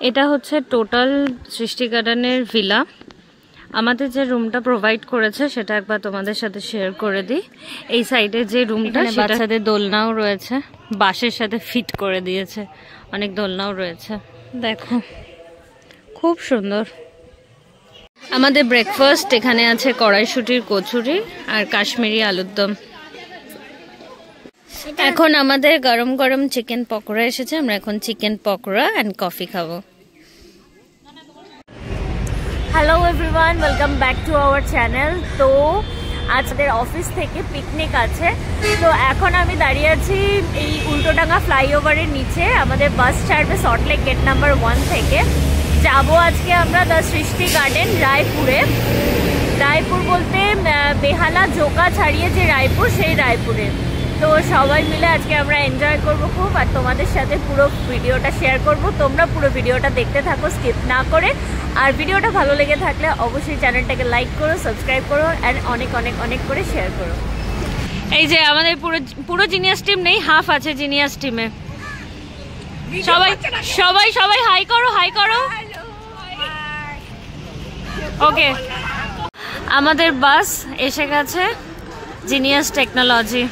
এটা হচ্ছে টোটাল সৃষ্টি গার্ডেনের ভিলা। আমাদের যে রুমটা প্রোভাইড করেছে সেটা একবার তোমাদের সাথে শেয়ার করে দিই। এই সাইডে যে রুমটা, বাচ্চাদের দোলনাও রয়েছে, বাঁশের সাথে ফিট করে দিয়েছে, অনেক দোলনাও রয়েছে। দেখো খুব সুন্দর। আমাদের ব্রেকফাস্ট এখানে আছে কড়াইশুটির কচুরি আর কাশ্মীরি আলুর দম। এখন আমাদের গরম গরম চিকেন পকোড়া এসেছে, আমরা এখন চিকেন পকোড়া এন্ড কফি খাবো। Hello everyone, welcome back to our channel. তো আজকের অফিস থেকে পিকনিক আছে, তো এখন আমি দাঁড়িয়ে আছি এই উল্টোডাঙ্গা ফ্লাইওভারের নিচে। আমাদের বাস ছাড়বে সল্টলেক গেট নাম্বার 1 থেকে। যাবো আজকে আমরা দ্য সৃষ্টি গার্ডেন রায়পুরে। রায়পুর বলতে বেহালা জোকা ছাড়িয়ে যে রায়পুর, সেই রায়পুরে। তো সবাই মিলে আজকে আমরা এনজয় করব খুব, আর তোমাদের সাথে পুরো ভিডিওটা শেয়ার করব। তোমরা পুরো ভিডিওটা দেখতে থাকো স্কিপ না করে। আর ভিডিওটা ভালো লেগে থাকলে অবশ্যই চ্যানেলটাকে লাইক করো, সাবস্ক্রাইব করো অ্যান্ড অনেক অনেক অনেক করে শেয়ার করো। এই যে আমাদের পুরো জিনিয়াস টিম নেই, হাফ আছে জিনিয়াস টিমে। সবাই সবাই সবাই হাই করো, হাই করো। ওকে, আমাদের বাস এসে গেছে, জিনিয়াস টেকনোলজি।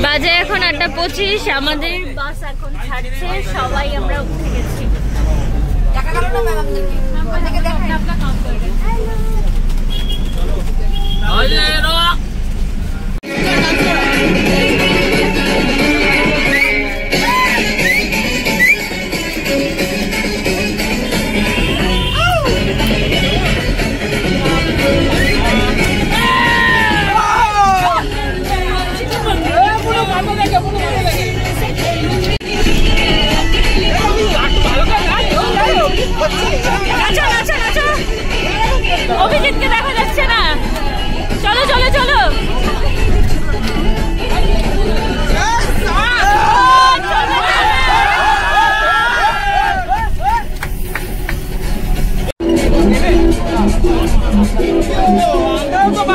বাজে এখন 8:25, আমাদের বাস এখন ছাড়ছে, সবাই আমরা উঠে গেছি। অভিজিৎকে দেখা যাচ্ছে না, চলো চলো চলো। ছোট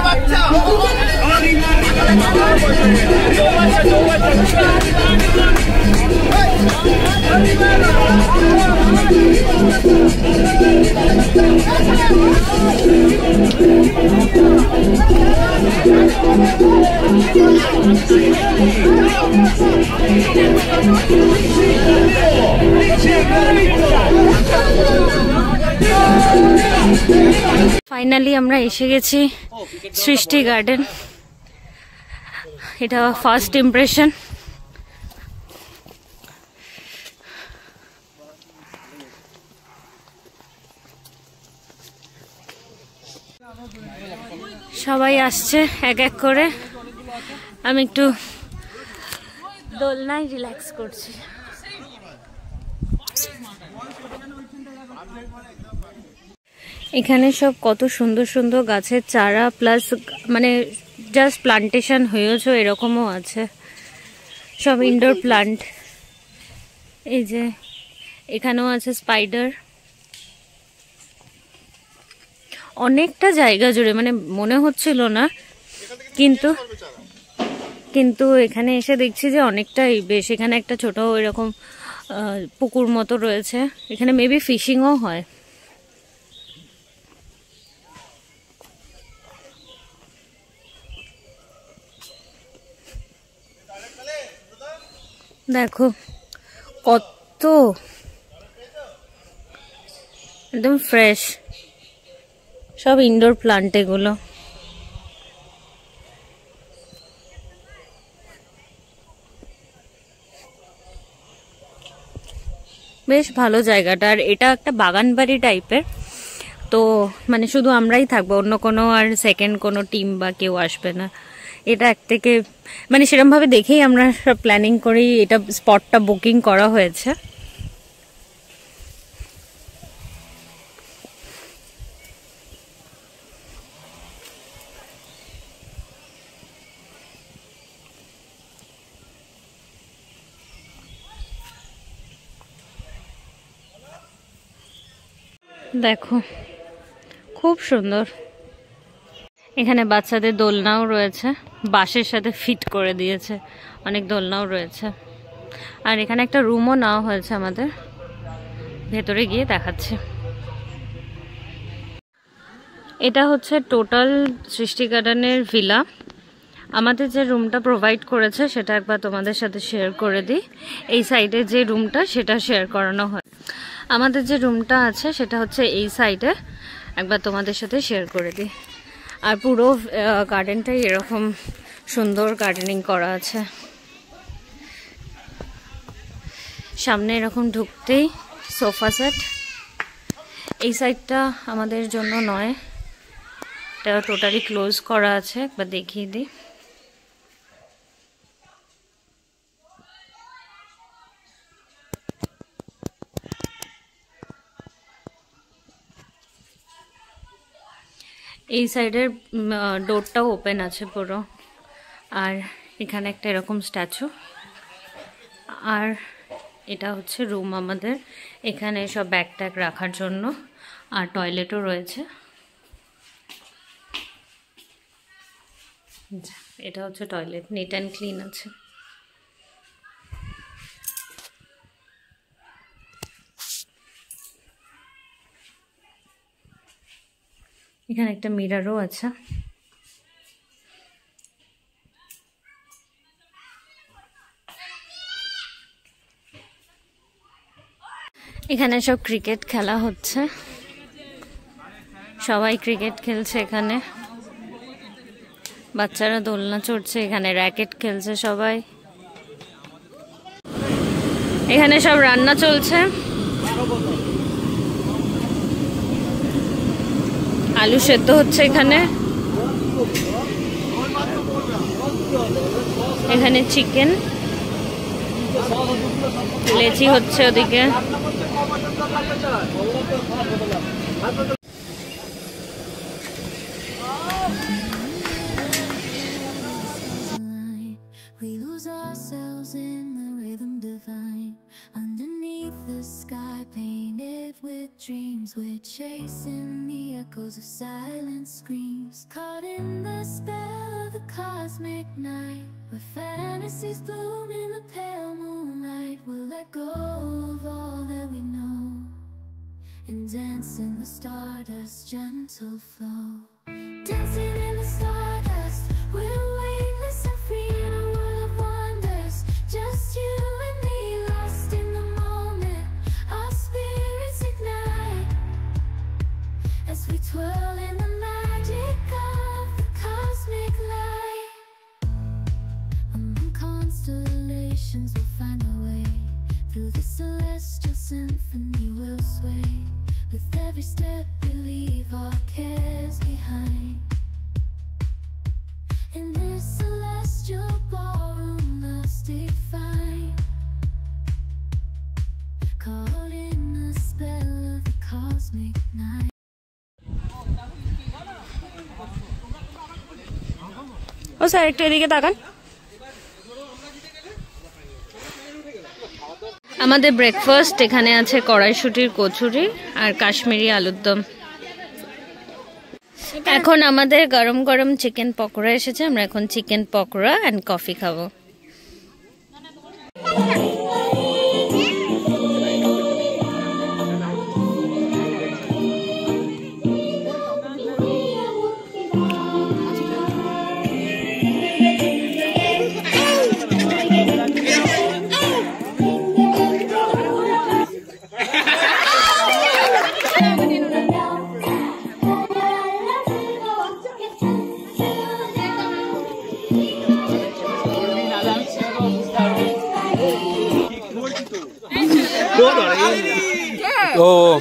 বাচ্চা ফাইনালি আমরা এসে গেছি সৃষ্টি গার্ডেন। এটা ফার্স্ট ইমপ্রেশন। সবাই আসছে এক এক করে, আমি একটু দোলনায় রিল্যাক্স করছি। এখানে সব কত সুন্দর সুন্দর গাছের চারা, প্লাস মানে জাস্ট প্লান্টেশন হয়েছে এরকমও আছে, সব ইনডোর প্লান্ট। এই যে এখানেও আছে স্পাইডার। অনেকটা জায়গা জুড়ে, মানে মনে হচ্ছিল না, কিন্তু এখানে এসে দেখছি যে অনেকটাই বেশ। এখানে একটা ছোট এরকম পুকুর মতো রয়েছে, এখানে মেবি ফিশিংও হয়। দেখো কত একদম ফ্রেশ, সব ইনডোর প্লান্ট এগুলো। বেশ ভালো জায়গাটা। আর এটা একটা বাগান বাড়ি টাইপের, তো মানে শুধু আমরাই থাকবো, অন্য কোনো আর সেকেন্ড কোনো টিম বা কেউ আসবে না। এটা এক থেকে মানে সেরকম ভাবে দেখেই আমরা সব প্ল্যানিং করেই এটা স্পটটা বুকিং করা হয়েছে। দেখো খুব সুন্দর। এখানে বাচ্চাদের দোলনাও রয়েছে, বাঁশের সাথে ফিট করে দিয়েছে, অনেক দোলনাও রয়েছে। আর এখানে একটা রুমও নেওয়া হয়েছে আমাদের, ভেতরে গিয়ে দেখাচ্ছি। এটা হচ্ছে টোটাল সৃষ্টি গার্ডেনের ভিলা। আমাদের যে রুমটা প্রোভাইড করেছে সেটা একবার তোমাদের সাথে শেয়ার করে দিই। এই সাইডে যে রুমটা সেটা শেয়ার করানো হয়। আমাদের যে রুমটা আছে সেটা হচ্ছে এই সাইডে, একবার তোমাদের সাথে শেয়ার করে দিই। আর পুরো গার্ডেনটাই এরকম সুন্দর গার্ডেনিং করা আছে। সামনে এরকম ঢুকতেই সোফা সেট। এই সাইডটা আমাদের জন্য নয়, এটা টোটালি ক্লোজ করা আছে, একবার দেখিয়ে দিই। এই সাইডের ডোরটাও ওপেন আছে পুরো। আর এখানে একটা এরকম স্ট্যাচু। আর এটা হচ্ছে রুম আমাদের, এখানে সব ব্যাগ ট্যাগ রাখার জন্য, আর টয়লেটও রয়েছে। এটা হচ্ছে টয়লেট, নিট অ্যান্ড ক্লিন আছে। এখানে একটা মিররও আছে। এখানে সব ক্রিকেট খেলা হচ্ছে, সবাই ক্রিকেট খেলছে। এখানে বাচ্চারা দোলনা চড়ছে, এখানে র্যাকেট খেলছে সবাই। এখানে সব রান্না চলছে, আলু সেদ্ধ হচ্ছে এখানে। এখানে চিকেন, লেচি হচ্ছে ওদিকে। We lose ourselves in the rhythm divine. Underneath the sky painted with dreams, we're chasing the echoes of silent screams. Caught in the spell of the cosmic night, where fantasies bloom in the pale moonlight. We'll let go of all that we know and dance in the stardust's gentle flow. Dancing in the stardust, we're weightless and free in a world of wonders. Just you and me, lost in the moment. Our spirits ignite as we twirl in the magic of the cosmic light. Among constellations we'll find our way. Through the celestial symphony we'll sway. With every step we leave our cares behind. In this celestial ballroom love's defined. Caught in the spell of the cosmic night. ও sir একটু এদিকে তাকান। আমাদের breakfast এখানে আছে কড়াইশুটির কচুরি আর কাশ্মীরি আলুর দম। এখন আমাদের গরম গরম চিকেন পকোড়া এসেছে, আমরা এখন চিকেন পকোড়া এন্ড কফি খাবো। 오.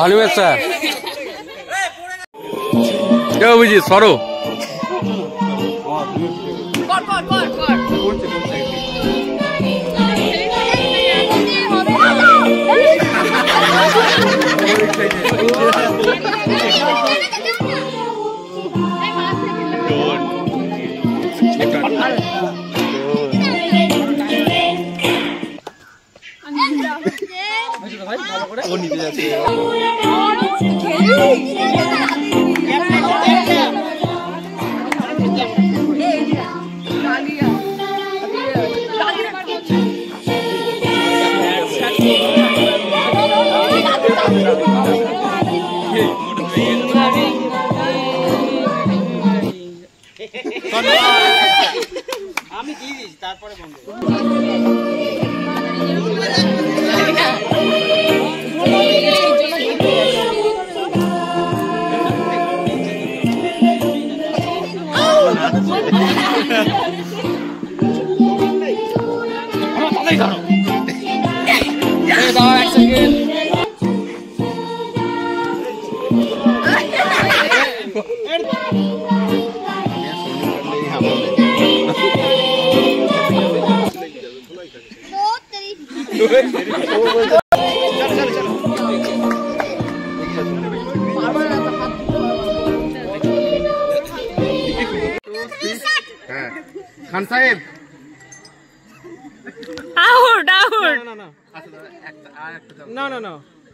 ভালো আছে। বুঝি সরো আমি দিয়ে দিই তারপরে বন্ধ खान साहेब आउट आउट ना ना ना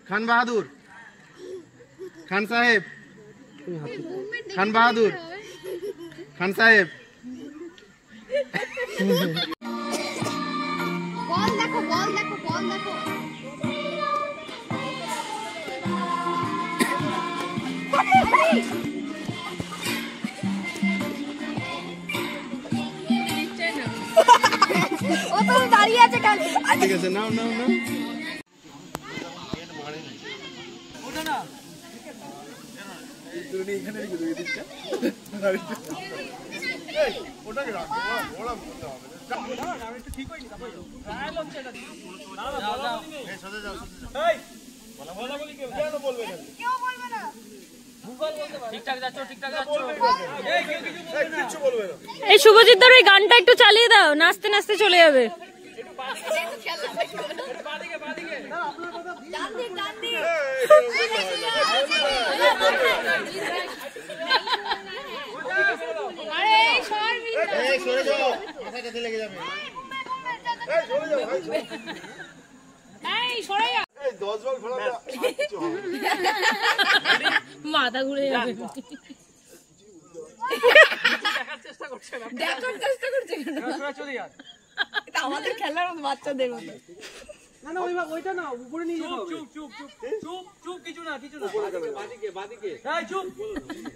खान बहादुर खान साहेब खान बहादुर खान साहेब बॉल देखो बॉल देखो बॉल देखो ও তো দাঁড়িয়ে আছে কাল ঠিক আছে নাও নাও নাও ওটা না তুমি এখানে রেখে দিও দিকটা এই ওটাকে রাখো ওরা করতে হবে না আমি একটু ঠিক হইনি তারপর ট্রায়াল হচ্ছে এটা না না যাও এই সোজা যাও এই বলা বলি কেউ কেন বলবে না কেউ বলবে না গুগল বলতে পারে ঠিকঠাক যাচ্ছো এই কেউ কিছু বলবে না এই শুভজিৎ দার ওই গানটা একটু চালিয়ে দাও নাচতে নাচতে চলে যাবে মাথা ঘুরে যাবে দেখার চেষ্টা করছে আমাদের খেলার বাচ্চাদের মতো না না ওইটা না উপরে নিয়ে যাও চুপ চুপ চুপ চুপ চুপ কিছু না বাদিকে এই চুপ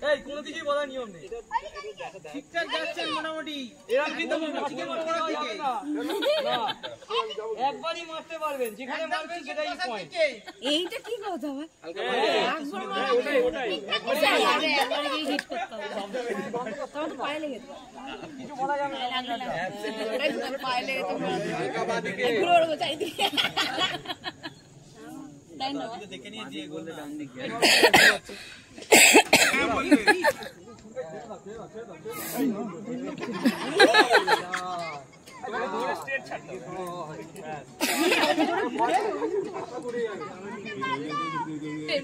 এই কোনো কিছুই বলার নিয়ম নেই ঠিকঠাক যাচ্ছেন মোটামুটি এরকম কিন্তু বাদিকে মতো করার দিকে না একবারই মারতে পারবেন যেখানে মারবেন সেটাই পয়েন্ট এইটা কি কথা ভাই ওটাই একবারে হিট করতে হবে তখন তো পায়ে লেগে যাবে কিছু বলা যাবে না পায়ে লেগে তো বাদিকে ঘুরে ওরকম চাইদিকে তাই না দেখে নিয়ে দিয়ে গোলটা ডান দিকে স্ট্রেট ছাড়তে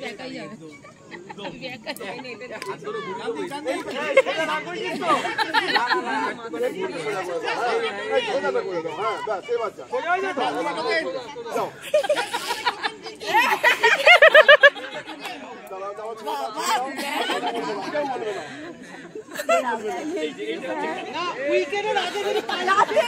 একাই যাবে একা যাবে না উইকেটের আগে যদি পালাতে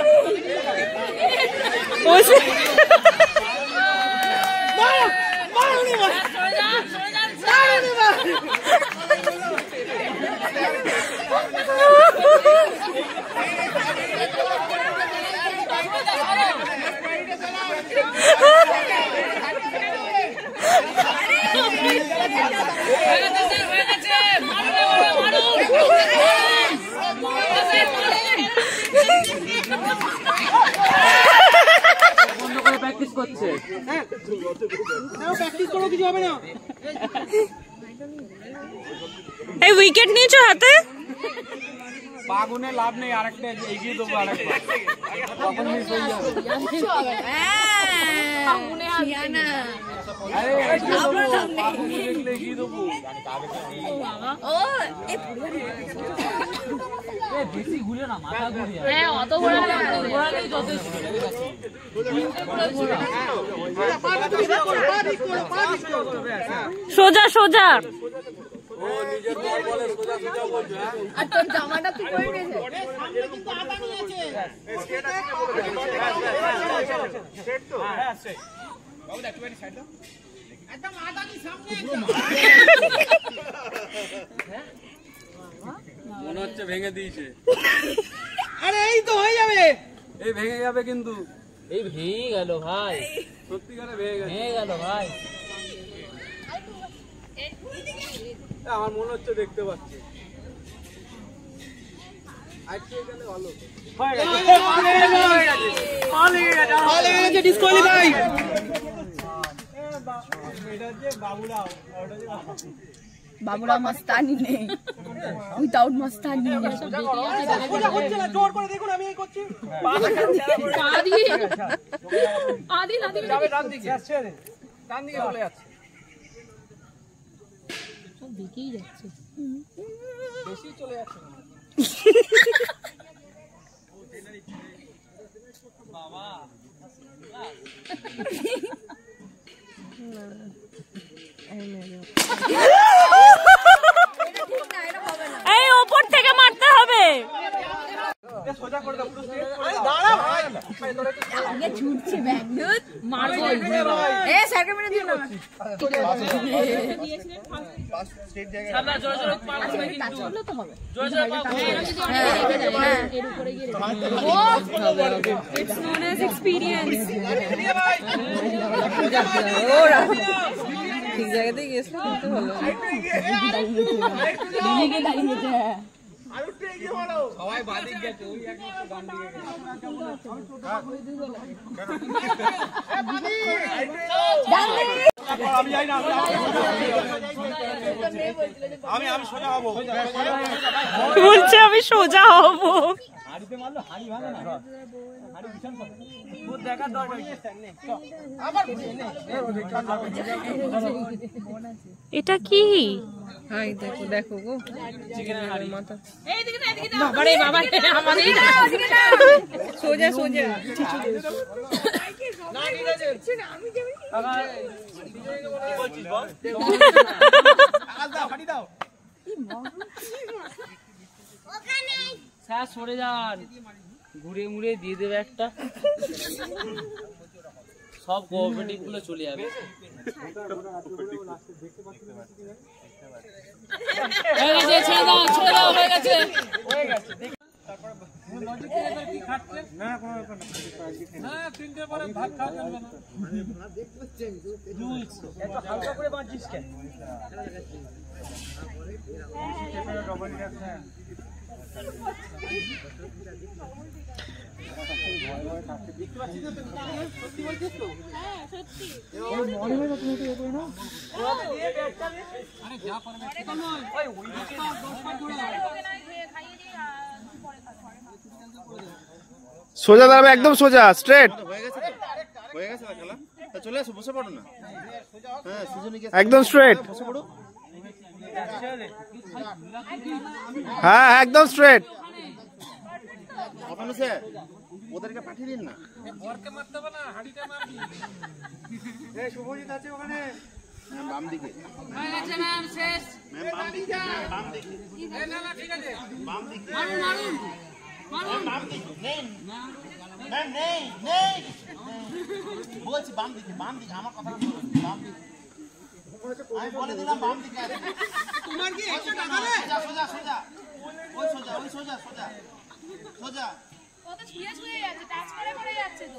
প্র্যাকটিস করছে হ্যাঁ প্র্যাকটিস করো কিছু হবে না এই উইকেট নিয়েছো হাতে? বাগুনে লাভ নেই, আরেকটা এগিয়ে দেবো, আরেকটা তখন মিস হয়ে যাবে। এগিয়ে দেবো, বেশি ঘুরে না, মাথা ঘুরিয়ে। হ্যাঁ, অত ঘোরালেই যথেষ্ট। সোজা সোজা। আর তোর জামাটা তুই পরে নিয়েছে। মনে হচ্ছে ভেঙে দিয়েছে। আরে এই তো হয়ে যাবে, এই ভেঙে যাবে কিন্তু। এই ভেঙে গেল ভাই, সত্যিকারে ভেঙে গেল ভাই। আমার মনে হচ্ছে দেখতে পাচ্ছি। বাবুরা মস্তানি নেই, উইদাউট মস্তানি নেই। জোর করে দেখুন, আমি এই করছি। ডান দিকে চলে যাচ্ছে। দেখেই যাচ্ছে, বেশি চলে যাচ্ছে বাবা। এই ওপর থেকে মারতে হবে। ছুটছে ব্যাগ দুধ মারবো। এ স্যারকে মেরে দিও না। ঠিক জায়গাতেই গেছিল, কিন্তু ভালো। সবাই বাদিক গেছে, ওই একমাত্র ডান দিকে আমি সোজা হবো, বলছে আমি সোজা হবো। হাড়িতে মারলো, হাড়ি ভাঙে না, হাড়ি ভীষণ পড়ে। দেখার দরকার এটা কি? হাই দেখো দেখো গো, চিকেনের হাড়ি। মাথা বাবারে বাবারে, আমাদের সোজা সোজা। স্যার সরে যান, ঘুরে মুড়ে দিয়ে দেবে একটা, সব কোঅপারেটিভ গুলো চলে যাবে। হয়ে গেছে, ছেড়ে দাও, ছেড়ে দাও, হয়ে গেছে, হয়ে গেছে। তিনটে পরে ভাত খাওয়া যাবে না, এত হালকা করে বাঁচিস কেন? সোজা দাঁড়াবে, একদম সোজা, স্ট্রেট। চলে আসো, বসে পড়ো না, একদম স্ট্রেট। হ্যাঁ একদম স্ট্রেট। ওদেরকে পাঠিয়ে দিন না, শুভজিৎ আছে ওখানে বাম দিকে। বলছি বাম দিকে, বাম দিকে, আমার কথা বাম দিকে, আমি বলে দিলাম বাম দিকে। তোমার কি সোজা সোজা সোজা, ওই সোজা, ওই সোজা সোজা সোজা। কত ছুঁয়ে ছুঁয়ে যাচ্ছে, টাচ করে করে যাচ্ছে তো।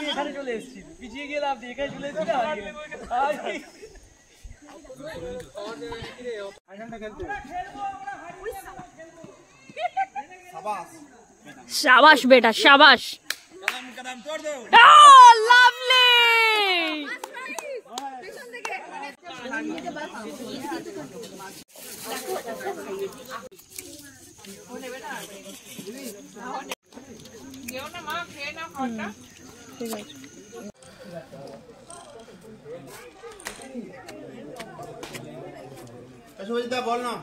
এখানে চলে এসেছি, পিছিয়ে গেলাম, এখানে চলে এসেছি। शाबाश बेटा शाबाश। लावली সুজিতা বল না।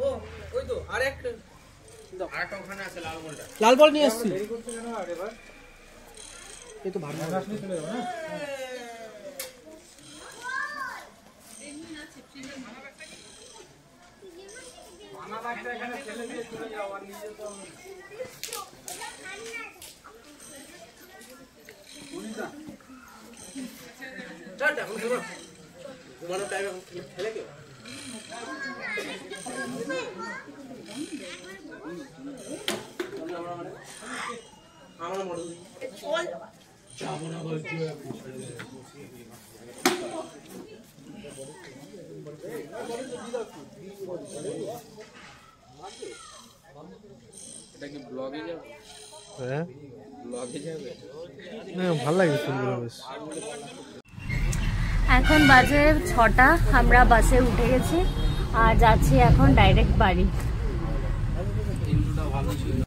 ও ওই তো আরেক আরেকটা ওখানে আছে লাল বলটা। লাল বল নিয়ে আসছি। এই তো ভালো ঘাস নিয়ে চলে যাবো না। মানা বাচ্চা এখানে ছেলে দিয়ে চলে যাও আর নিজে তো বুঝিনা। চল এখন খেলো। তোমার টাইম এখন খেলে কেউ? আমরা মডেল চল যাবো না বলছি। এটা কি ব্লগে যাবে? হ্যাঁ ব্লগে যাবে? না ভালো লাগে ফুলগুলো বেশ। এখন বাজে 6টা, আমরা বাসে উঠে গেছি আর যাচ্ছি এখন ডাইরেক্ট বাড়ি।